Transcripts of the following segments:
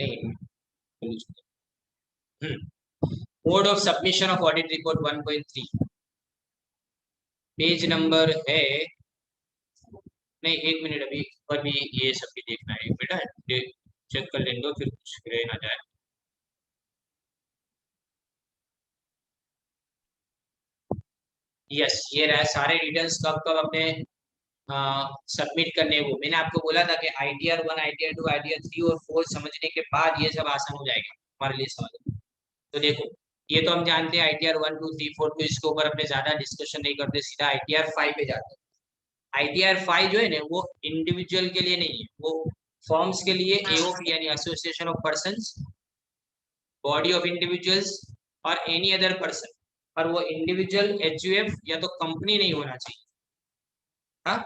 नहीं, mode of submission of audit report 1.3 page number है। नहीं, एक मिनट, अभी पर भी ये सब भी देखना है बेटा, चेक कर लेंगे दो, फिर कुछ रह ना जाए। यस, ये रहा सारे डिटेल्स कब कब अपने सबमिट करने। वो मैंने आपको बोला था कि आईटीआर 1, आईटीआर 2, आईटीआर 3 और 4 समझने के बाद ये सब आसान हो जाएगा हमारे लिए समझ। तो देखो, ये तो हम जानते हैं आईटीआर 1, 2, 3, 4, तो इसके ऊपर अपने ज्यादा डिस्कशन नहीं करते, सीधा आईटीआर 5 पे जाते हैं। आईटीआर 5 जो है ना, वो इंडिविजुअल के लिए नहीं है, वो फॉर्म्स के लिए, एओपी यानी association of persons, body of individuals और एनी अदर पर्सन। और वो इंडिविजुअल एचयूएफ या तो कंपनी नहीं होना चाहिए। हाँ,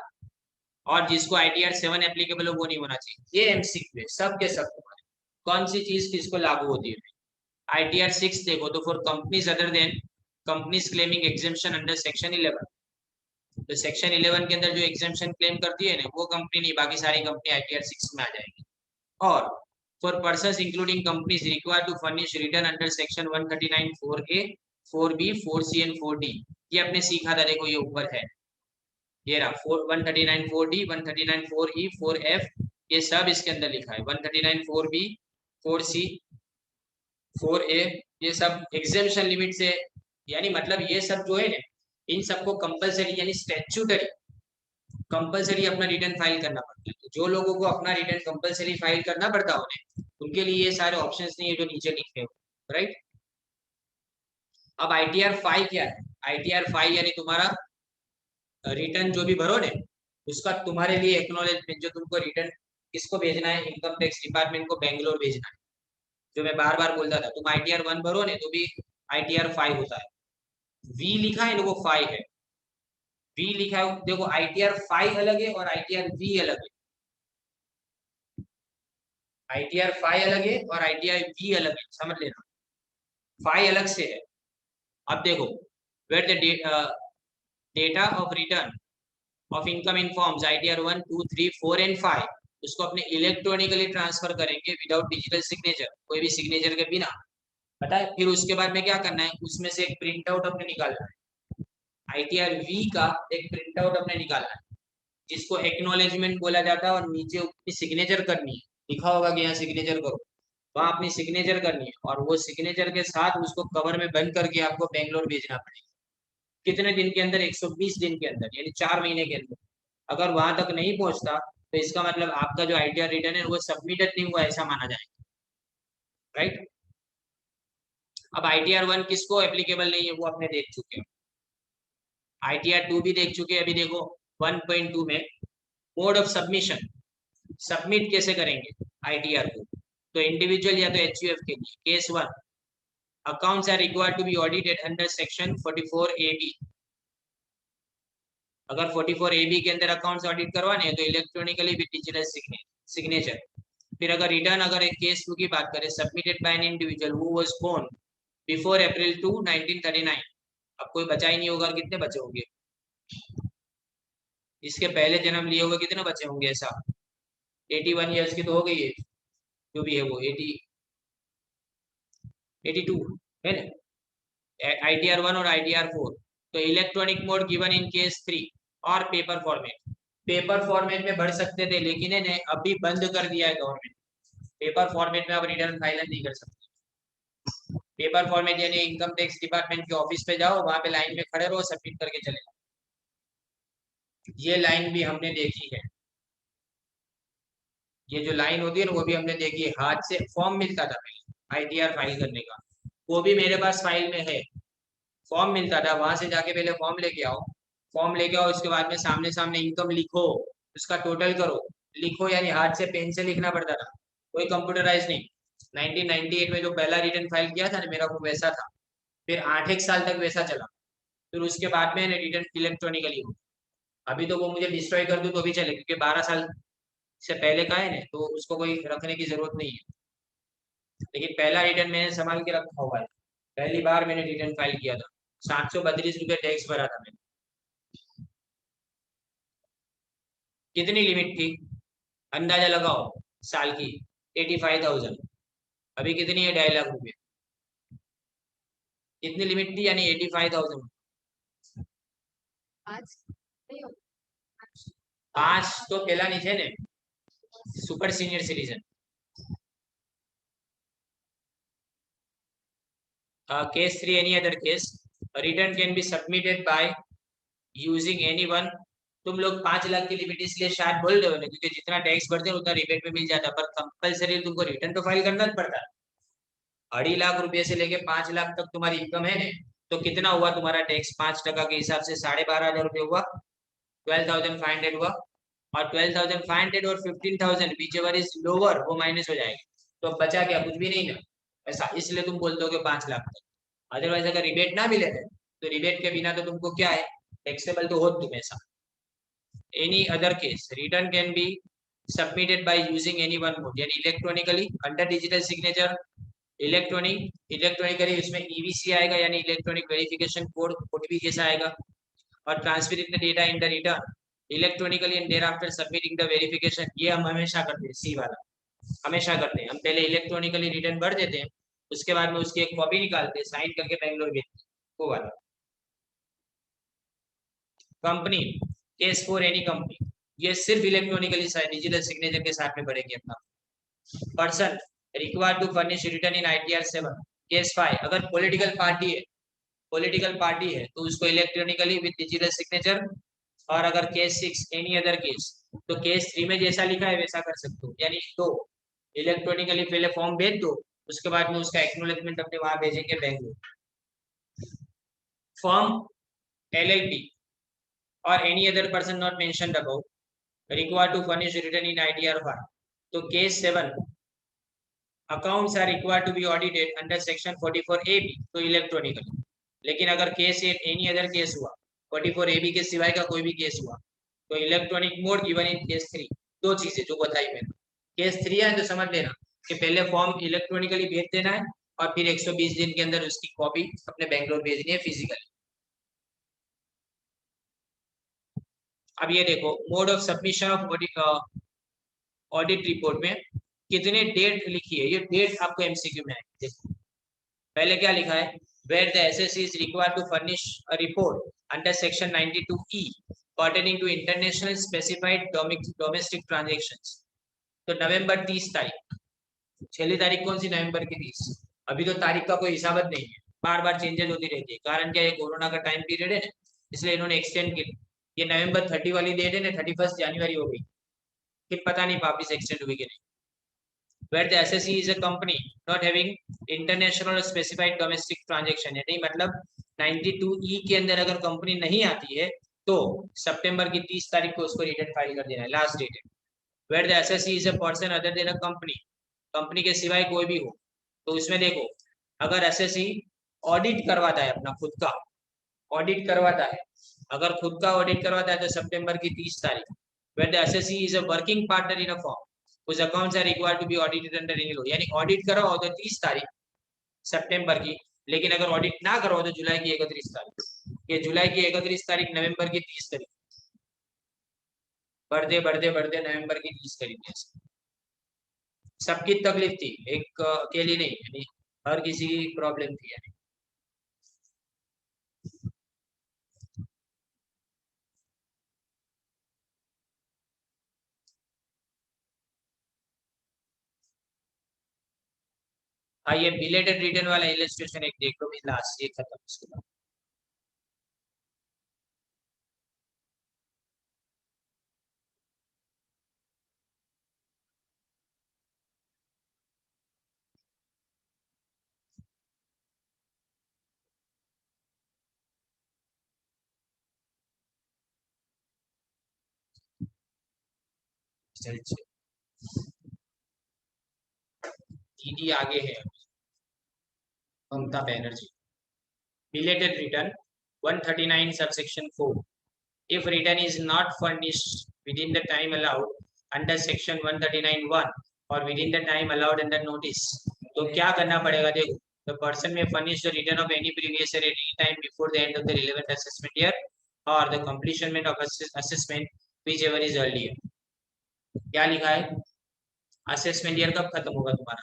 और जिसको आईटीआर 7 एप्लीकेबल हो वो नहीं होना चाहिए। ये एमसीक्यू है सब के सब तुम्हारे, कौन सी चीज किसको लागू होती है। आईटीआर 6 देखो तो for companies other than companies claiming exemption under section 11, तो सेक्शन 11 के अंदर जो एग्जेम्पशन क्लेम करती है ना, वो कंपनी नहीं, बाकी सारी कंपनी आईटीआर 6 में आ जाएगी। और for persons including companies required to furnish return under section 139 4A 4B 4C and 4D, ये अपने सीखा था, देखो ये ऊपर है, ये रहा 139 4D 139 4E 4F, ये सब इसके अंदर लिखा है। 139 4B 4C 4A, ये सब एग्जेम्पशन लिमिट से, यानी मतलब ये सब जो है ना, इन सबको कंपलसरी यानी स्टैट्यूटरी कंपलसरी अपना रिटर्न फाइल करना पड़ता है। तो जो लोगों को अपना रिटर्न कंपलसरी फाइल करना पड़ता हो उनके लिए ये सारे ऑप्शंस नहीं है जो नीचे लिखे हो, राइट। अब आईटीआर 5 क्या है? आईटीआर 5 यानी तुम्हारा रिटर्न जो भी भरो ने, उसका तुम्हारे लिए एक्नॉलेजमेंट, जो तुमको रिटर्न किसको भेजना है, इनकम टैक्स डिपार्टमेंट को बेंगलोर भेजना है। जो मैं बार बार बोलता था, तुम आईटीआर 1 भरो ने तो भी आईटीआर 5 होता है। वी लिखा है ना, वो 5 है। वी लिखा है, देखो आईटीआर 5 अलग है और आईटीआर वी अलग है। आईटीआर 5 अलग है और आईटीआर वी अलग है, समझ लेना। 5 अलग से है। अब देखो, where the data of return of income in forms ITR 1, 2, 3, 4 and 5, उसको अपने इलेक्ट्रॉनिकली ट्रांसफर करेंगे विदाउट डिजिटल सिग्नेचर, कोई भी सिग्नेचर के बिना। पता है फिर उसके बाद में क्या करना है, उसमें से एक प्रिंट आउट अपने निकालना है। आईटीआर वी का एक प्रिंट आउट अपने निकालना है, जिसको एक्नॉलेजमेंट बोला जाता है, और नीचे अपनी सिग्नेचर करनी है। लिखा होगा कि यहाँ सिग्नेचर करो, वहां अपनी सिग्नेचर करनी है, और वो सिग्नेचर के साथ उसको कवर में बंद करके आपको बेंगलोर भेजना पड़ेगा। कितने दिन के अंदर? 120 दिन के अंदर, यानी 4 महीने के अंदर। अगर वहां तक नहीं पहुंचता तो इसका मतलब आपका जो आईटीआर रिटर्न है वो सबमिटेड नहीं हुआ, ऐसा माना जाएगा, राइट। अब आईटीआर 1 किसको एप्लीकेबल नहीं है वो अपने देख चुके हैं, आईटीआर 2 भी देख चुके हैं। अभी देखो 1.2 में मोड ऑफ सबमिशन, सबमिट कैसे करेंगे आईटीआर को। तो इंडिविजुअल या तो एचयूएफ के लिए case 1, accounts are required to be audited under section 44AB। अगर 44AB के अंदर अकाउंट्स ऑडिट करवाने हैं तो इलेक्ट्रॉनिकली विद डिजिटल सिग्नेचर। फिर अगर रिटर्न, अगर एक केस 2 की बात करें, submitted by an individual who was born before April 2 1939। अब कोई बचा ही नहीं होगा, कितने बचे होंगे? इसके पहले जन्म लिए होंगे, कितने बचे होंगे ऐसा? 81 ईयर्स की तो हो गई है, जो भी है वो 82 है ना, आईटीआर 1 और आईटीआर 4। तो electronic mode given in case 3 और पेपर फॉर्मेट, पेपर फॉर्मेट में भर सकते थे, लेकिन इन्हें अभी बंद कर दिया है गवर्नमेंट। पेपर फॉर्मेट में अब रिटर्न फाइल नहीं कर सकते। पेपर फॉर्मेट यानी इनकम टैक्स डिपार्टमेंट के ऑफिस पे जाओ, वहां पे लाइन में खड़े रहो, सबमिट करके चले जाओ। ये लाइन भी हमने देखी है, ये जो लाइन होती है ना वो भी हमने देखी है। हाथ से फॉर्म मिलता था पहले आईटीआर फाइल करने का, वो भी मेरे पास फाइल में है। फॉर्म मिलता था, वहां से जाके पहले फॉर्म लेके आओ, फॉर्म लेके आओ, उसके बाद में सामने सामने इनकम लिखो, उसका टोटल करो, लिखो, यानी हाथ से पेन से लिखना पड़ता था, कोई कंप्यूटराइज नहीं। 1998 में जो पहला रिटर्न फाइल किया था ना मेरा, वो वैसा था। फिर 8 एक साल तक वैसा चला, फिर उसके बाद में रिटर्न इलेक्ट्रॉनिकली हो। अभी तो वो मुझे डिस्ट्रॉय कर दूं तो भी चले, क्योंकि 12 साल से पहले का है ना, तो उसको कोई रखने की जरूरत नहीं है। लेकिन पहला रिटर्न मैंने संभाल के रखा हुआ है, पहली बार मैंने रिटर्न फाइल किया था, 732 रुपये टैक्स भरा था मैंने। कितनी लिमिट थी अंदाजा लगाओ? साल की 85,000। अभी कितनी है? 2.5 लाख रुपए। कितनी लिमिट थी? यानी 85,000। 5 तो पहला नीचे ने super senior citizen. Case 3 any other case return can be submitted by using anyone. तुम लोग 5 लाख की लिमिट इसलिए शायद बोल रहे हो ना, क्योंकि जितना टैक्स भरते हैं उतना रिबेट में मिल जाता है, पर कंपलसरी तुमको रिटर्न तो फाइल करना पड़ता है। 2.5 लाख रुपए से लेके 5 लाख तक तुम्हारी इनकम है, तो कितना हुआ तुम्हारा टैक्स? 5% के हिसाब से 12,500 रुपये हुआ, 12,500 हुआ। और 12,500 और 15,000 बीच एवर इज लोअर, वो माइनस हो जाएगा। तो बचा क्या? कुछ भी नहीं ना। ऐसा इसलिए तुम बोलते हो कि 5 लाख तक। अदरवाइज अगर रिबेट ना मिले तो रिबेट के बिना तो तुमको क्या है, टैक्सेबल तो हो तुम। ऐसा any other case return can be submitted by using any one mode, यानी electronically under digital signature. Electronically इसमें ईवीसी आएगा, यानी इलेक्ट्रॉनिक वेरिफिकेशन कोड, ओटीपी कैसा आएगा। और transferring the data in the return electronically and thereafter submitting the verification. ये हम हमेशा करते हैं, सी वाला हमेशा करते हैं। हम पहले इलेक्ट्रॉनिकली रिटर्न भर देते हैं, उसके बाद में उसकी एक कॉपी निकालते हैं, साइन करके बेंगलोर भेजते हैं, वो वाला। Company case for any company, ये सिर्फ इलेक्ट्रॉनिकली डिजिटल सिग्नेचर के साथ में बढ़ेगी अपना। Person required to furnish return in ITR 7। Case 5 अगर पॉलिटिकल पार्टी है तो उसको इलेक्ट्रॉनिकली विद डिजिटल सिग्नेचर। और अगर केस 6 एनी अदर केस, तो केस 3 में जैसा लिखा है वैसा कर सकते हो, यानी तो इलेक्ट्रॉनिकली पहले फॉर्म भेज दो, उसके बाद में उसका एक्नॉलेजमेंट अपने वहां भेजेंगे बेंगलुरु। फॉर्म LLP और any other person not mentioned about required to furnish return in ITR 5। तो case 7 accounts are required to be audited under section 44AB, तो इलेक्ट्रॉनिकली। लेकिन अगर केस 8 एनी अदर केस हुआ, 44AB के सिवाय का कोई भी केस हुआ, तो electronic mode given in case 3। दो चीजें जो बताई मैंने। केस 3 है तो समझ लेना कि पहले फॉर्म इलेक्ट्रॉनिकली भेज देना है, और फिर 120 दिन के अंदर उसकी कॉपी अपने बेंगलोर भेजनी है फिजिकली। अब ये देखो mode of submission of audit report में कितने डेट लिखी है, ये डेट आपको MCQ में आएगी। देखो पहले क्या लिखा है, where the SSC is required to furnish a report under section 92E pertaining to international specified domestic transactions. तो नवंबर 30 तारीख, छेली तारीख कौन सी? नवंबर की 30। अभी तो तारीख का कोई हिसाब नहीं है, बार बार चेंजेस होती रहती है। कारण क्या है, कोरोना का टाइम पीरियड है ना, इसलिए इन्होंने एक्सटेंड की। ये नवंबर 30 वाली डेट है ना, 31 जनवरी हो गई, फिर पता नहीं वापिस एक्सटेंड हुई कि नहीं। where the SSE is a company not having international or specified domestic transaction, यानी मतलब 92E के अंदर अगर कंपनी नहीं आती है तो सितंबर की 30 तारीख को उसको रिटर्न फाइल कर देना है, लास्ट डेट है। where the SSE is a person other than a company, company के सिवाय कोई भी हो, तो इसमें देखो अगर SSE ऑडिट करवाता है अपना खुद का ऑडिट करवाता है, अगर खुद का ऑडिट करवाता है तो सितंबर की 30 तारीख। where the SSE is a working partner in a firm, उस accounts are required to be audited under any law, यानी ऑडिट कराओ तो 30 तारीख सितंबर की, लेकिन अगर ऑडिट ना करो तो जुलाई की 31 तारीख। ये जुलाई की 31 तारीख, नवंबर की 30 तारीख, बढ़ते बढ़ते बढ़ते नवंबर की 30 तारीख। सबकी तकलीफ थी, एक अकेली नहीं, यानी हर किसी की प्रॉब्लम थी यानी। हाँ ये बिलेटेड रिटर्न वाला इलस्ट्रेशन एक देख लो भी, लास्ट ये खत्म उसके बाद। दीदी आगे है Mamata Banerjee. Belated return 139 subsection 4, if return is not furnished within the time allowed under section 139(1) or within the time allowed under notice, तो क्या करना पड़ेगा? देखो the person may furnish the return of any previous year at any time before the end of the relevant assessment year or the completion of assessment whichever is earlier। क्या लिखा है? Assessment year कब खत्म होगा तुम्हारा?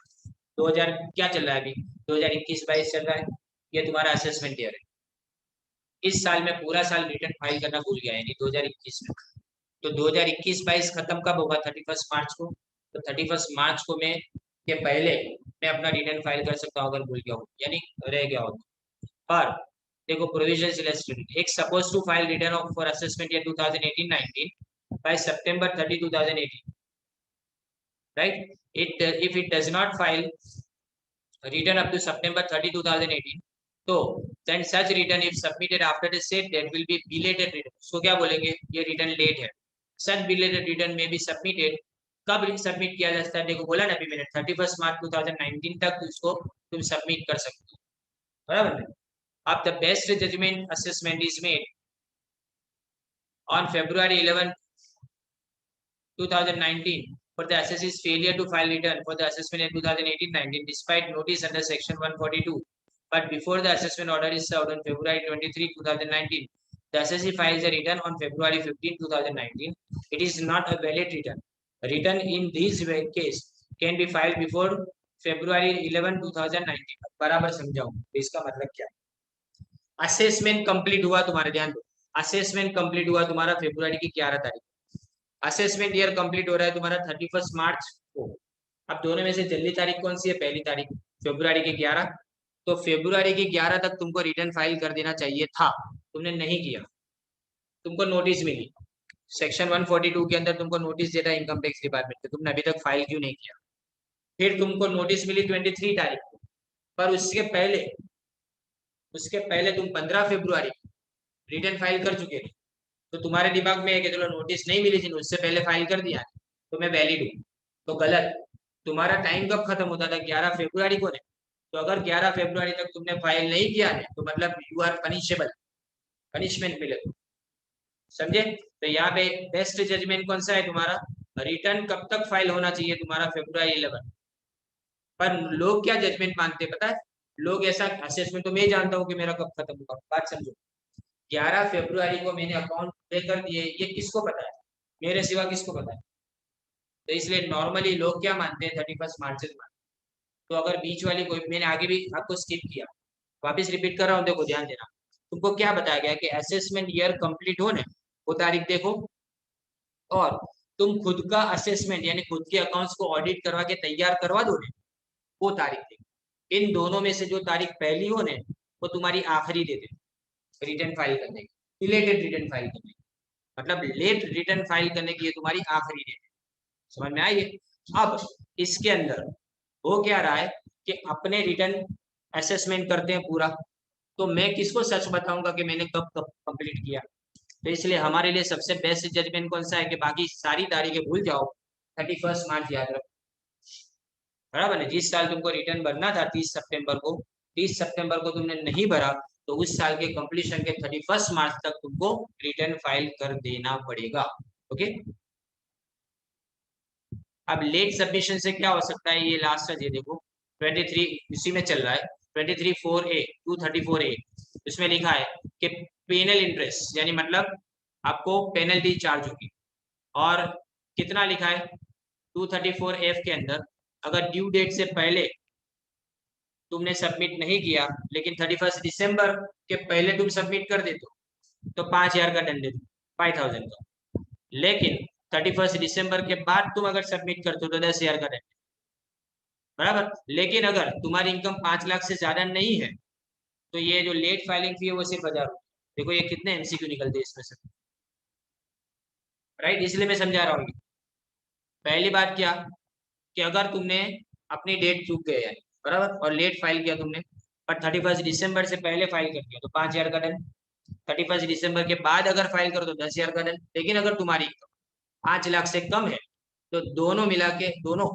2000 क्या चल रहा है अभी? 2021-22 चल रहा है, ये तुम्हारा असेसमेंट ईयर है। इस साल में पूरा साल रिटर्न फाइल करना भूल गया, यानी 2021 में। तो 2021-22 खत्म कब होगा? 31 मार्च को। तो 31 मार्च को मैं के पहले मैं अपना रिटर्न फाइल कर सकता हूँ अगर भूल गया हूँ, यानी रह गया हो। पर देखो प्रोविजन इलस्ट्रेटेड, एक suppose to file return of for assessment year 2018-19 by September 30, 2018, right? It if it does not file return up to September 30, 2018, तो then such return if submitted after the said date will be belated return. उसको क्या बोलेंगे? ये return late है। Such belated return may be submitted, कब submit किया जा सकता है? देखो बोला ना अभी मैंने, 31 मार्च 2019 तक उसको तुम सबमिट कर सकते हो, बराबर है? अब the best judgement assessment is made on February 11, 2019 for the assessor's failure to file return for the assessment in 2018-19 despite notice under section 142, but before the assessment order is served on February 23, 2019, the assessor files a return on February 15, 2019. It is not a valid return. Return in this case can be filed before February 11, 2019. बराबर समझाऊं इसका मतलब क्या है? Assessment complete हुआ तुम्हारे, ध्यान दो, असेसमेंट कंप्लीट हुआ तुम्हारा फरवरी की 11 तारीख। असेसमेंट ईयर कंप्लीट हो रहा है तुम्हारा 31 मार्च को। अब दोनों में से जल्दी तारीख कौन सी है? पहली तारीख, फरवरी की 11। तो फरवरी की 11 तक तुमको रिटर्न फाइल कर देना चाहिए था, तुमने नहीं किया, तुमको नोटिस मिली सेक्शन 142 के अंदर, तुमको नोटिस देता है इनकम टैक्स डिपार्टमेंट को, तुमने अभी तक फाइल क्यों नहीं किया? फिर तुमको नोटिस मिली 23 तारीख को, पर उसके पहले तुम 15 फरवरी रिटर्न फाइल कर चुके थे। तो तुम्हारे दिमाग में है कि चलो नोटिस नहीं मिली थी, उससे पहले फाइल कर दिया तो मैं वैलिड हूँ। तो गलत। तुम्हारा टाइम कब खत्म होता था? 11 फरवरी को ने। तो अगर 11 फरवरी तक तुमने फाइल नहीं किया है तो मतलब यू आर पनिशेबल, पनिशमेंट मिले, समझे? तो यहाँ पे बेस्ट जजमेंट कौन सा है तुम्हारा? रिटर्न कब तक फाइल होना चाहिए तुम्हारा? फरवरी 11। पर लोग क्या जजमेंट मानते हैं पता है? लोग ऐसा, असेसमेंट तो मैं जानता हूँ कि मेरा कब खत्म होगा, बात समझो। 11 फरवरी को मैंने अकाउंट पे कर दिए, ये किसको पता है? मेरे सिवा किसको पता है? तो इसलिए नॉर्मली लोग क्या मानते हैं? 31 मार्च से मानते। तो अगर बीच वाली कोई, मैंने आगे भी आपको स्किप किया, वापस रिपीट कर रहा हूँ, देखो ध्यान देना। तुमको क्या बताया गया कि असेसमेंट ईयर कंप्लीट होने वो तारीख देखो, और तुम खुद का असेसमेंट यानी खुद के अकाउंट्स को ऑडिट करवा के तैयार करवा दो ने, वो तारीख देखो। इन दोनों में से जो तारीख पहली हो ने वो तुम्हारी आखिरी दे दे रिटर्न फाइल करने की, रिलेटेड रिटर्न फाइल करने की, मतलब लेट रिटर्न फाइल करने की ये तुम्हारी आखिरी डेट है। समझ में आई? अब इसके अंदर हो क्या रहा है कि अपने रिटर्न असेसमेंट करते हैं पूरा, तो मैं किसको सच बताऊंगा कि मैंने कब कब कंप्लीट किया? तो इसलिए हमारे लिए सबसे बेस्ट जजमेंट कौन सा है कि बाकी सारी तारीखें भूल जाओ, 31 मार्च याद रखो, बराबर है? जिस साल तुमको रिटर्न भरना था 30 सितंबर को, 30 सितंबर को तुमने नहीं भरा, तो उस साल के कंप्लीशन के 31 मार्च तक तुमको रिटर्न फाइल कर देना पड़ेगा। ओके, अब लेट सबमिशन से क्या हो सकता है? ये लास्ट है, ये देखो 23 इसी में चल रहा है, 23(4)(a), 234(a), इसमें लिखा है कि पेनल इंटरेस्ट, यानी मतलब आपको पेनल्टी चार्ज होगी। और कितना लिखा है 234(f) के अंदर? अगर ड्यू डेट से पहले तुमने सबमिट नहीं किया, लेकिन 31 दिसंबर के पहले तुम सबमिट कर देते हो, तो 5,000 का दंड देते, 5,000 का। लेकिन 31 दिसंबर के बाद तुम अगर सबमिट करते हो तो 10,000 का दंड, बराबर। लेकिन अगर तुम्हारी इनकम 5 लाख से ज्यादा नहीं है तो ये जो लेट फाइलिंग फी है वो सिर्फ 1,000 रुपये। देखो ये कितने एमसीक्यू निकलते हैं इसमें से, राइट? इसलिए मैं समझा रहा हूँ। पहली बात क्या कि अगर तुमने अपनी डेट चूक गए यानी, बराबर, और लेट फाइल किया तुमने, पर 31 दिसंबर से पहले फाइल कर दिया तो 5,000 का दंड, 31 दिसंबर के बाद अगर फाइल करो तो 10,000 का दंड। लेकिन अगर तुम्हारी इनकम 5 लाख से कम है तो दोनों मिला के, दोनों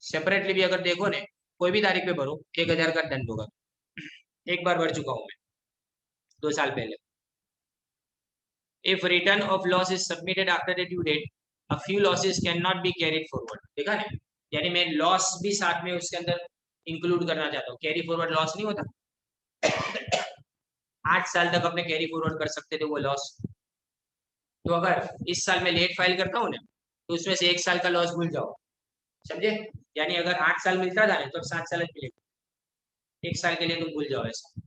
सेपरेटली भी अगर देखो ने, कोई भी तारीख पे भरो 1,000 का दंड होगा। एक बार भर चुका हूं मैं 2 साल पहले। If return of loss is submitted after the due date, a few losses can not be carried forward. देखा ना, यानी मैं लॉस भी साथ में उसके अंदर इंक्लूड करना चाहता हूँ। कैरी फॉरवर्ड लॉस नहीं होता, 8 साल तक अपने कैरी फॉरवर्ड कर सकते थे वो लॉस। तो अगर इस साल में लेट फाइल करता हूँ ना, तो उसमें से 1 साल का लॉस भूल जाओ, समझे? यानी अगर 8 साल मिलता था ना तो अब 7 साल मिलेगा, 1 साल के लिए तुम भूल जाओ ऐसा।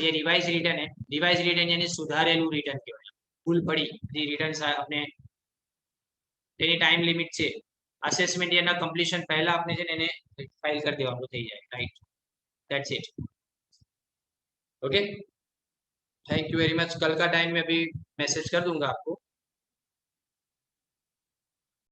ये रिवाइज रिटर्न है, रिवाइज रिटर्न यानी सुधारेलू रिटर्न કહેવાય, ભૂલ પડી જે રિટર્ન આપણે તેની ટાઈમ લિમિટ છે અસેસમેન્ટ યરના કમ્પ્લીશન પહેલા આપણે છે ને એને ફાઇલ કરી દેવાનું થઈ જાય, right? That's it. Okay, thank you very much. कल का टाइम में अभी मैसेज कर दूंगा आपको।